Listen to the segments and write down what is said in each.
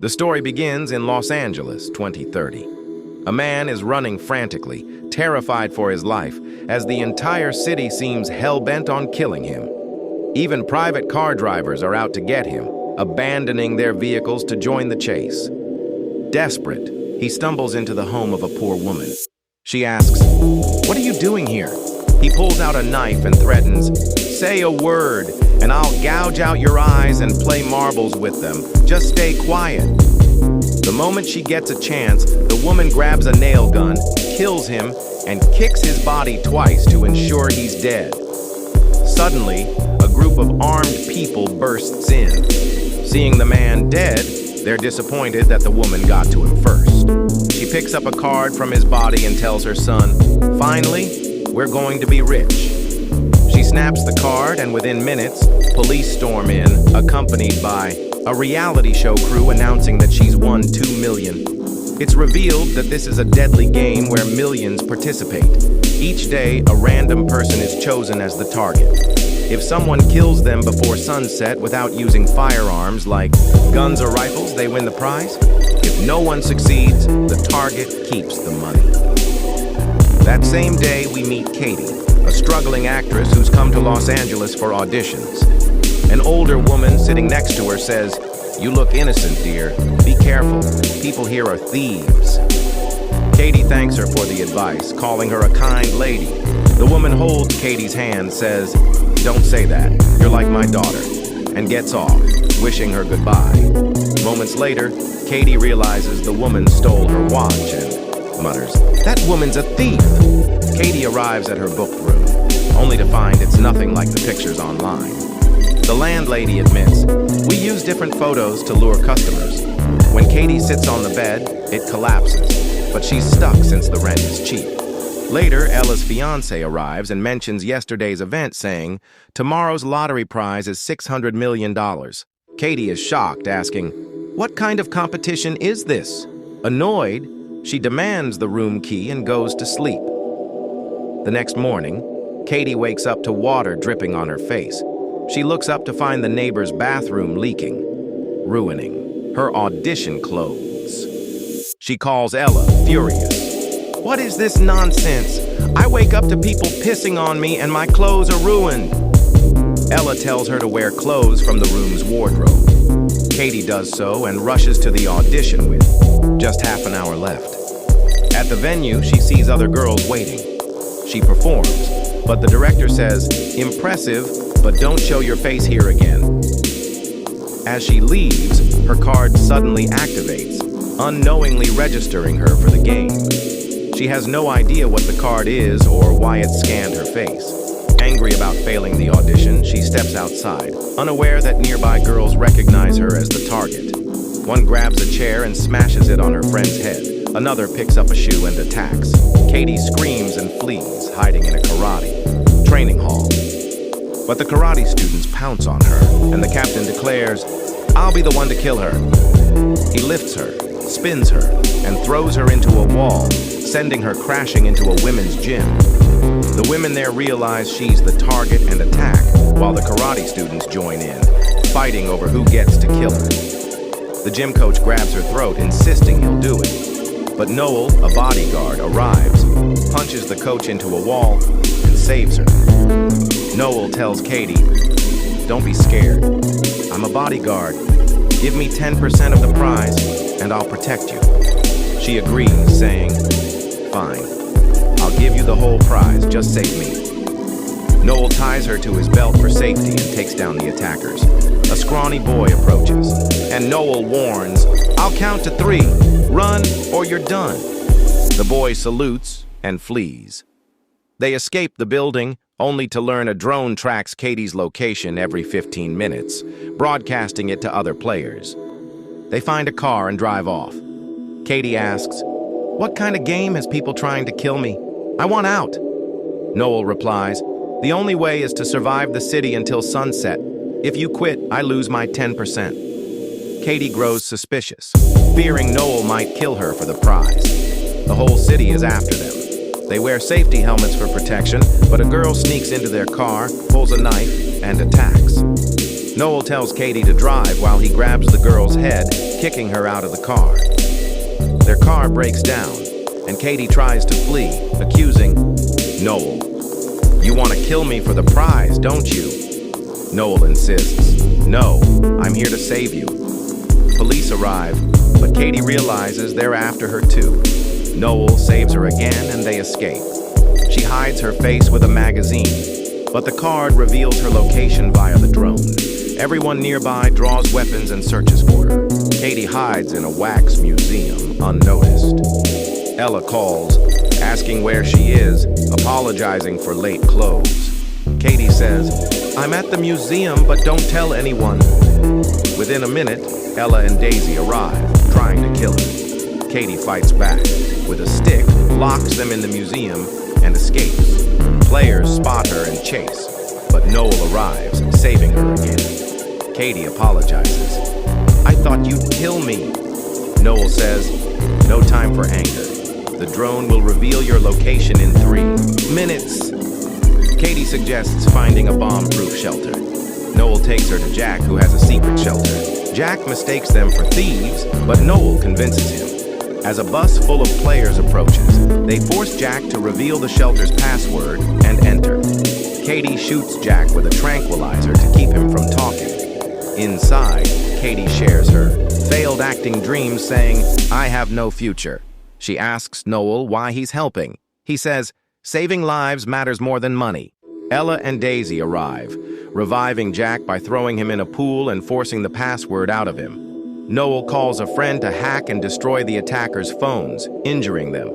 The story begins in Los Angeles, 2030. A man is running frantically, terrified for his life, as the entire city seems hell-bent on killing him. Even private car drivers are out to get him, abandoning their vehicles to join the chase. Desperate, he stumbles into the home of a poor woman. She asks, "What are you doing here?" He pulls out a knife and threatens, "Say a word, and I'll gouge out your eyes and play marbles with them. Just stay quiet." The moment she gets a chance, the woman grabs a nail gun, kills him, and kicks his body twice to ensure he's dead. Suddenly, a group of armed people bursts in. Seeing the man dead, they're disappointed that the woman got to him first. She picks up a card from his body and tells her son, "Finally, we're going to be rich." She snaps the card, and within minutes, police storm in, accompanied by a reality show crew announcing that she's won $2 million. It's revealed that this is a deadly game where millions participate. Each day, a random person is chosen as the target. If someone kills them before sunset without using firearms like guns or rifles, they win the prize. If no one succeeds, the target keeps the money. That same day, we meet Katie, a struggling actress who's come to Los Angeles for auditions. An older woman sitting next to her says, "You look innocent, dear. Be careful. People here are thieves." Katie thanks her for the advice, calling her a kind lady. The woman holds Katie's hand, says, "Don't say that. You're like my daughter," and gets off, wishing her goodbye. Moments later, Katie realizes the woman stole her watch and mutters, "That woman's a thief." Katie arrives at her booked room, only to find it's nothing like the pictures online. The landlady admits, "We use different photos to lure customers." When Katie sits on the bed, it collapses, but she's stuck since the rent is cheap. Later, Ella's fiance arrives and mentions yesterday's event, saying, "Tomorrow's lottery prize is $600 million. Katie is shocked, asking, "What kind of competition is this?" Annoyed, she demands the room key and goes to sleep. The next morning, Katie wakes up to water dripping on her face. She looks up to find the neighbor's bathroom leaking, ruining her audition clothes. She calls Ella, furious. "What is this nonsense? I wake up to people pissing on me and my clothes are ruined." Ella tells her to wear clothes from the room's wardrobe. Katie does so and rushes to the audition with just half an hour left. At the venue, she sees other girls waiting. She performs, but the director says, "Impressive, but don't show your face here again." As she leaves, her card suddenly activates, unknowingly registering her for the game. She has no idea what the card is or why it scanned her face. Angry about failing the audition, she steps outside, unaware that nearby girls recognize her as the target. One grabs a chair and smashes it on her friend's head. Another picks up a shoe and attacks. Katie screams and flees, hiding in a karate training hall. But the karate students pounce on her, and the captain declares, "I'll be the one to kill her." He lifts her, spins her, and throws her into a wall, sending her crashing into a women's gym. The women there realize she's the target and attack, while the karate students join in, fighting over who gets to kill her. The gym coach grabs her throat, insisting he'll do it. But Noel, a bodyguard, arrives, punches the coach into a wall, and saves her. Noel tells Katie, "Don't be scared. I'm a bodyguard. Give me 10% of the prize, and I'll protect you." She agrees, saying, "Fine. I'll give you the whole prize. Just save me." Noel ties her to his belt for safety and takes down the attackers. A scrawny boy approaches, and Noel warns, "I'll count to 3. Run, or you're done." The boy salutes and flees. They escape the building, only to learn a drone tracks Katie's location every 15 minutes, broadcasting it to other players. They find a car and drive off. Katie asks, "What kind of game has people trying to kill me? I want out." Noel replies, "The only way is to survive the city until sunset. If you quit, I lose my 10%. Katie grows suspicious, fearing Noel might kill her for the prize. The whole city is after them. They wear safety helmets for protection, but a girl sneaks into their car, pulls a knife, and attacks. Noel tells Katie to drive while he grabs the girl's head, kicking her out of the car. Their car breaks down, and Katie tries to flee, accusing Noel. "You want to kill me for the prize, don't you?" Noel insists, "No, I'm here to save you." Police arrive, but Katie realizes they're after her too. Noel saves her again and they escape. She hides her face with a magazine, but the card reveals her location via the drone. Everyone nearby draws weapons and searches for her. Katie hides in a wax museum, unnoticed. Ella calls, asking where she is, apologizing for late clothes. Katie says, "I'm at the museum, but don't tell anyone." Within a minute, Ella and Daisy arrive, trying to kill her. Katie fights back. With a stick, locks them in the museum and escapes. Players spot her and chase, but Noel arrives, saving her again. Katie apologizes. "I thought you'd kill me." Noel says, "No time for anger. The drone will reveal your location in 3 minutes. Katie suggests finding a bomb-proof shelter. Noel takes her to Jack, who has a secret shelter. Jack mistakes them for thieves, but Noel convinces him. As a bus full of players approaches, they force Jack to reveal the shelter's password and enter. Katie shoots Jack with a tranquilizer to keep him from talking. Inside, Katie shares her failed acting dreams, saying, "I have no future." She asks Noel why he's helping. He says, "Saving lives matters more than money." Ella and Daisy arrive, reviving Jack by throwing him in a pool and forcing the password out of him. Noel calls a friend to hack and destroy the attackers' phones, injuring them.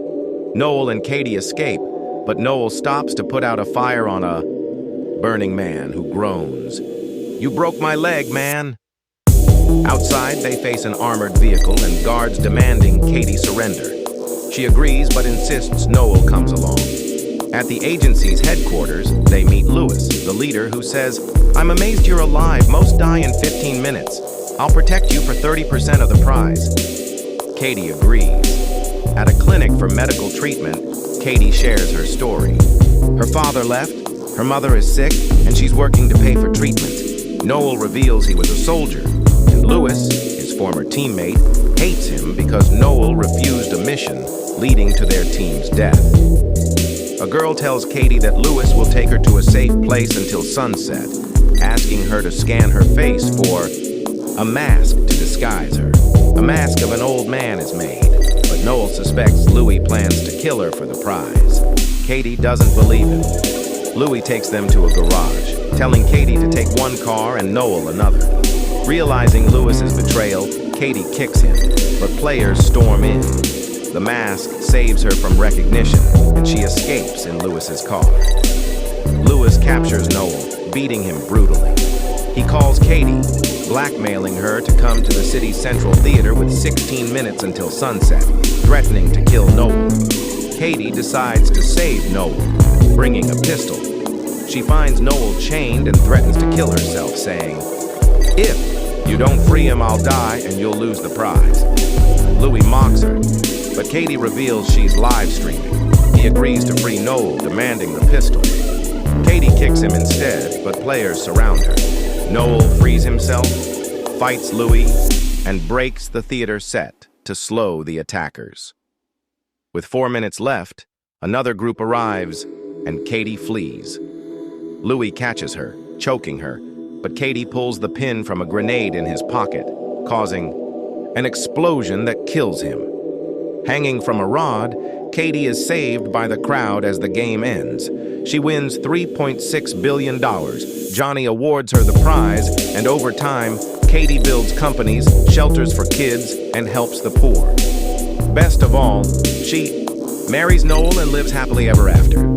Noel and Katie escape, but Noel stops to put out a fire on a burning man who groans. "You broke my leg, man." Outside, they face an armored vehicle and guards demanding Katie surrender. She agrees but insists Noel comes along. At the agency's headquarters, they meet Lewis, the leader, who says, "I'm amazed you're alive. Most die in 15 minutes. I'll protect you for 30% of the prize." Katie agrees. At a clinic for medical treatment, Katie shares her story. Her father left, her mother is sick, and she's working to pay for treatment. Noel reveals he was a soldier, and Lewis, his former teammate, hates him because Noel refused a mission, leading to their team's death. A girl tells Katie that Lewis will take her to a safe place until sunset, asking her to scan her face for a mask to disguise her. A mask of an old man is made, but Noel suspects Louis plans to kill her for the prize. Katie doesn't believe him. Louis takes them to a garage, telling Katie to take one car and Noel another. Realizing Lewis's betrayal, Katie kicks him, but players storm in. The mask saves her from recognition, and she escapes in Lewis's car. Lewis captures Noel, beating him brutally. He calls Katie, blackmailing her to come to the city's Central Theater with 16 minutes until sunset, threatening to kill Noel. Katie decides to save Noel, bringing a pistol. She finds Noel chained and threatens to kill herself, saying, "If you don't free him, I'll die and you'll lose the prize." Louis mocks her, but Katie reveals she's live streaming. He agrees to free Noel, demanding the pistol. Katie kicks him instead, but players surround her. Noel frees himself, fights Louis, and breaks the theater set to slow the attackers. With 4 minutes left, another group arrives, and Katie flees. Louis catches her, choking her, but Katie pulls the pin from a grenade in his pocket, causing an explosion that kills him. Hanging from a rod, Katie is saved by the crowd as the game ends. She wins $3.6 billion. Johnny awards her the prize, and over time, Katie builds companies, shelters for kids, and helps the poor. Best of all, she marries Noel and lives happily ever after.